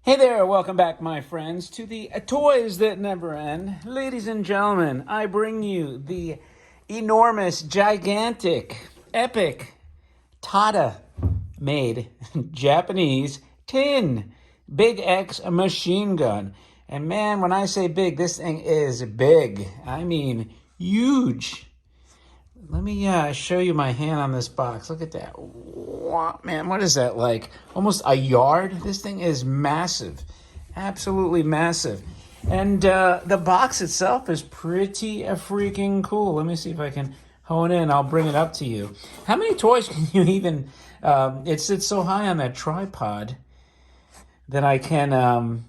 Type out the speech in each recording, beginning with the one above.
Hey there, welcome back, my friends, to the Toys That Never End. Ladies and gentlemen, I bring you the enormous, gigantic, epic, Tada made Japanese tin Big X machine gun. And man, when I say big, this thing is big. I mean, huge. Let me show you my hand on this box. Look at that. Wow, man, what is that, like almost a yard? This thing is massive. Absolutely massive. And the box itself is pretty freaking cool. Let me see if I can hone in. I'll bring it up to you. How many toys can you even... it sits so high on that tripod that I can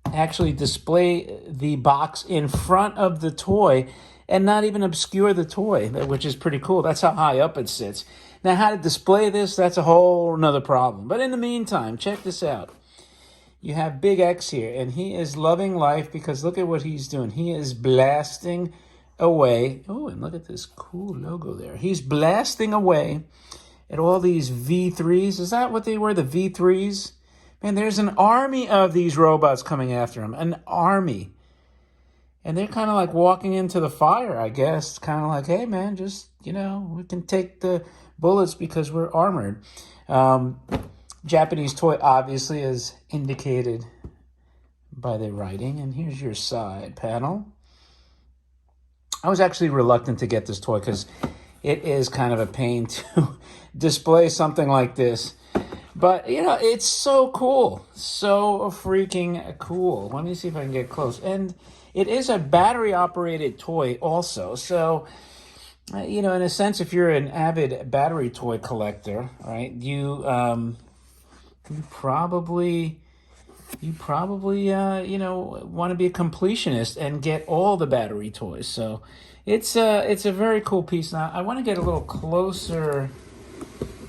actually display the box in front of the toy and not even obscure the toy, which is pretty cool. That's how high up it sits. Now, how to display this, that's a whole nother problem. But in the meantime, check this out. You have Big X here, and he is loving life because look at what he's doing. He is blasting away. Oh, and look at this cool logo there. He's blasting away at all these V3s. Is that what they were, the V3s? Man, there's an army of these robots coming after him. An army. And they're kind of like walking into the fire, I guess. Kind of like, hey, man, just, we can take the bullets because we're armored. Japanese toy, obviously, is indicated by the writing. And here's your side panel. I was actually reluctant to get this toy because it is kind of a pain to display something like this. But, it's so cool. So freaking cool. Let me see if I can get close. And it is a battery-operated toy also. So, in a sense, if you're an avid battery toy collector, right, you probably want to be a completionist and get all the battery toys. So it's a very cool piece. Now, I want to get a little closer,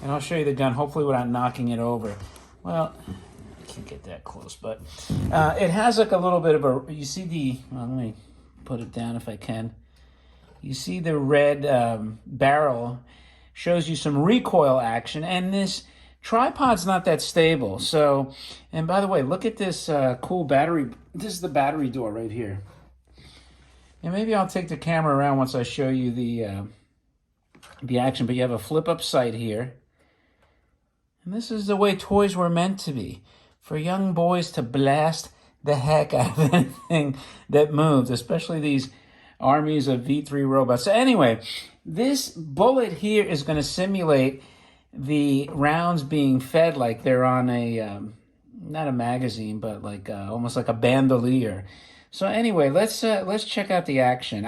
and I'll show you the gun, hopefully without knocking it over. Well, I can't get that close, but it has like a little bit of a, you see let me put it down if I can. You see the red barrel shows you some recoil action, and this tripod's not that stable. So, and by the way, look at this cool battery. This is the battery door right here. And maybe I'll take the camera around once I show you the action, but you have a flip-up sight here. And this is the way toys were meant to be, for young boys to blast the heck out of anything that moves, especially these armies of V3 robots. So anyway, this bullet here is going to simulate the rounds being fed like they're on a, not a magazine, but like almost like a bandolier. So anyway, let's check out the action.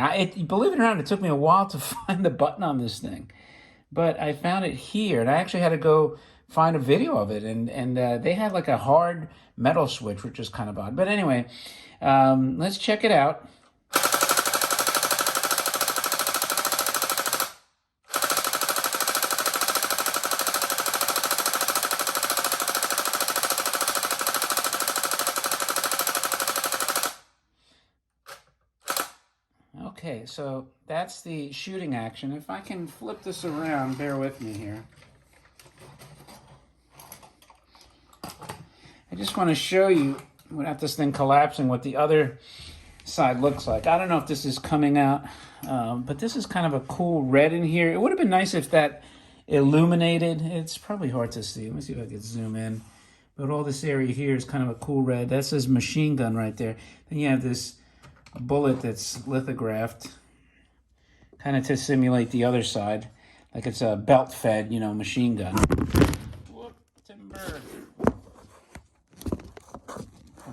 Believe it or not, it took me a while to find the button on this thing, but I found it here, and I actually had to go find a video of it, and they had like a hard metal switch, which is kind of odd. But anyway, let's check it out. Okay, so that's the shooting action. If I can flip this around, bear with me here. I just want to show you, without this thing collapsing, what the other side looks like. I don't know if this is coming out, but this is kind of a cool red in here. It would have been nice if that illuminated. It's probably hard to see. Let me see if I can zoom in. But all this area here is kind of a cool red. That says machine gun right there. Then you have this bullet that's lithographed, kind of to simulate the other side, like it's a belt-fed, machine gun. Whoop, timber.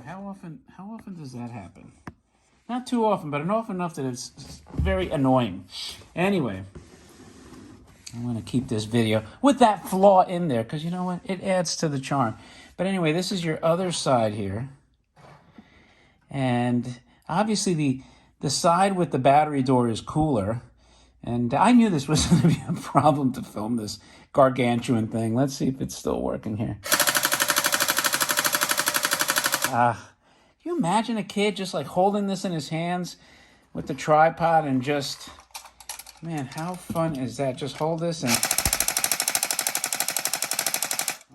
How often does that happen? Not too often, but often enough that it's very annoying. Anyway, I'm going to keep this video with that flaw in there because you know what? It adds to the charm. But anyway, this is your other side here. And obviously the side with the battery door is cooler. And I knew this was going to be a problem to film this gargantuan thing. Let's see if it's still working here. Can you imagine a kid just like holding this in his hands with the tripod and just, man, how fun is that? Just hold this and,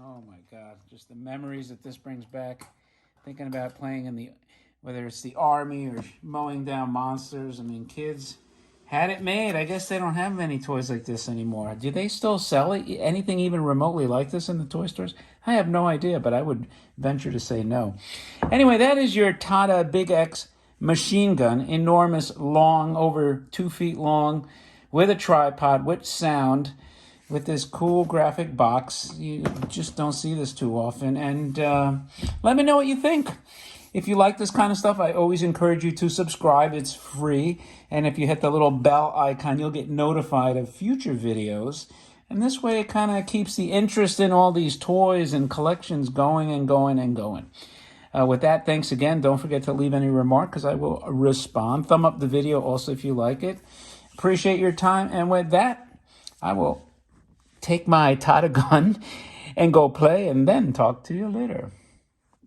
oh my God, just the memories that this brings back. Thinking about playing in whether it's the army or mowing down monsters. I mean, kids had it made. I guess they don't have many toys like this anymore. Do they still sell it? Anything even remotely like this in the toy stores? I have no idea, but I would venture to say no. Anyway, that is your Tada Big X machine gun. Enormous, long, over 2 feet long, with a tripod, with sound, with this cool graphic box. You just don't see this too often. And let me know what you think. If you like this kind of stuff, I always encourage you to subscribe. It's free. And if you hit the little bell icon, you'll get notified of future videos. And this way it kind of keeps the interest in all these toys and collections going and going and going. With that, thanks again. Don't forget to leave any remark because I will respond. Thumb up the video also if you like it. Appreciate your time. And with that, I will take my Tada gun and go play and then talk to you later.